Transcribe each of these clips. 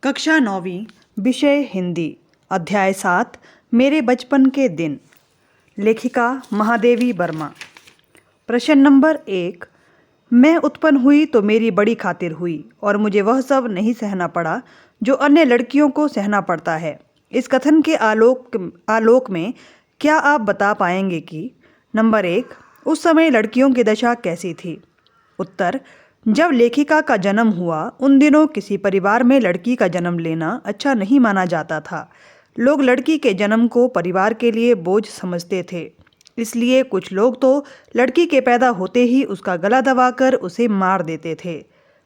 कक्षा 9वीं, विषय हिंदी, अध्याय 7, मेरे बचपन के दिन। लेखिका महादेवी वर्मा। प्रश्न नंबर 1। मैं उत्पन्न हुई तो मेरी बड़ी खातिर हुई और मुझे वह सब नहीं सहना पड़ा जो अन्य लड़कियों को सहना पड़ता है। इस कथन के आलोक में क्या आप बता पाएंगे कि नंबर 1, उस समय लड़कियों की दशा कैसी थी? उत्तर: जब लेखिका का जन्म हुआ उन दिनों किसी परिवार में लड़की का जन्म लेना अच्छा नहीं माना जाता था। लोग लड़की के जन्म को परिवार के लिए बोझ समझते थे। इसलिए कुछ लोग तो लड़की के पैदा होते ही उसका गला दबाकर उसे मार देते थे।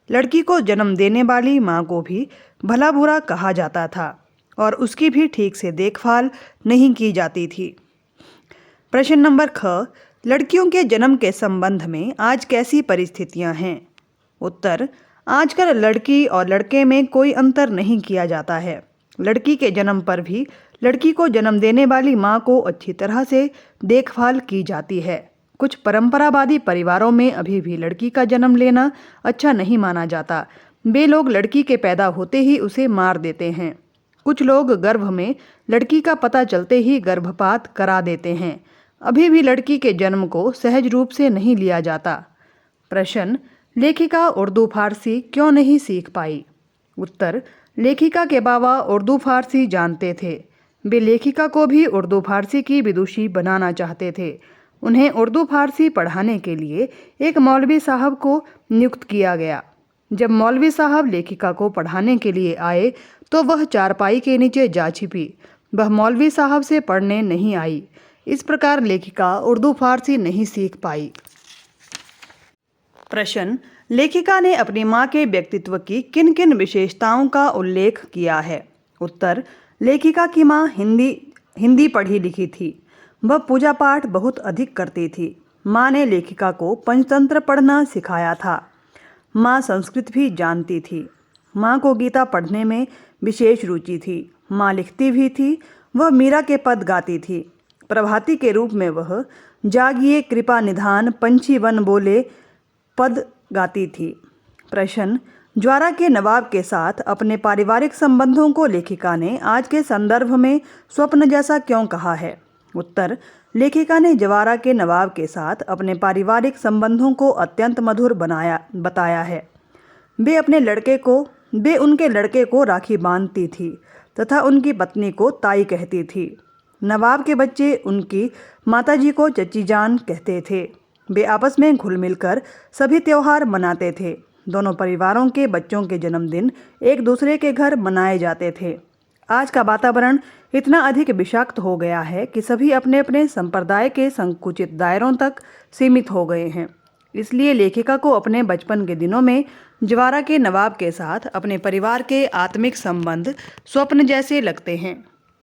लड़की को जन्म देने वाली माँ को भी भला बुरा कहा जाता था और उसकी भी ठीक से देखभाल नहीं की जाती थी। प्रश्न नंबर ख। लड़कियों के जन्म के संबंध में आज कैसी परिस्थितियां हैं? उत्तर: आजकल लड़की और लड़के में कोई अंतर नहीं किया जाता है। लड़की के जन्म पर भी लड़की को जन्म देने वाली माँ को अच्छी तरह से देखभाल की जाती है। कुछ परंपरावादी परिवारों में अभी भी लड़की का जन्म लेना अच्छा नहीं माना जाता। वे लोग लड़की के पैदा होते ही उसे मार देते हैं। कुछ लोग गर्भ में लड़की का पता चलते ही गर्भपात करा देते हैं। अभी भी लड़की के जन्म को सहज रूप से नहीं लिया जाता। प्रश्न: लेखिका उर्दू फारसी क्यों नहीं सीख पाई? उत्तर: लेखिका के बाबा उर्दू फारसी जानते थे। वे लेखिका को भी उर्दू फारसी की विदुषी बनाना चाहते थे। उन्हें उर्दू फारसी पढ़ाने के लिए एक मौलवी साहब को नियुक्त किया गया। जब मौलवी साहब लेखिका को पढ़ाने के लिए आए तो वह चारपाई के नीचे जा छिपी। वह मौलवी साहब से पढ़ने नहीं आई। इस प्रकार लेखिका उर्दू फारसी नहीं सीख पाई। प्रश्न: लेखिका ने अपनी माँ के व्यक्तित्व की किन किन विशेषताओं का उल्लेख किया है? उत्तर: लेखिका की माँ हिंदी पढ़ी लिखी थी। वह पूजा पाठ बहुत अधिक करती थी। माँ ने लेखिका को पंचतंत्र पढ़ना सिखाया था। माँ संस्कृत भी जानती थी। माँ को गीता पढ़ने में विशेष रुचि थी। माँ लिखती भी थी। वह मीरा के पद गाती थी। प्रभाती के रूप में वह जागिए कृपा निधान पंछी वन बोले पद गाती थी। प्रश्न: ज्वारा के नवाब के साथ अपने पारिवारिक संबंधों को लेखिका ने आज के संदर्भ में स्वप्न जैसा क्यों कहा है? उत्तर: लेखिका ने ज्वारा के नवाब के साथ अपने पारिवारिक संबंधों को अत्यंत मधुर बताया है। वे उनके लड़के को राखी बांधती थी तथा उनकी पत्नी को ताई कहती थी। नवाब के बच्चे उनकी माताजी को चची जान कहते थे। वे आपस में घुल मिलकर सभी त्योहार मनाते थे। दोनों परिवारों के बच्चों के जन्मदिन एक दूसरे के घर मनाए जाते थे। आज का वातावरण इतना अधिक विषाक्त हो गया है कि सभी अपने अपने संप्रदाय के संकुचित दायरों तक सीमित हो गए हैं। इसलिए लेखिका को अपने बचपन के दिनों में ज्वारा के नवाब के साथ अपने परिवार के आत्मिक संबंध स्वप्न जैसे लगते हैं।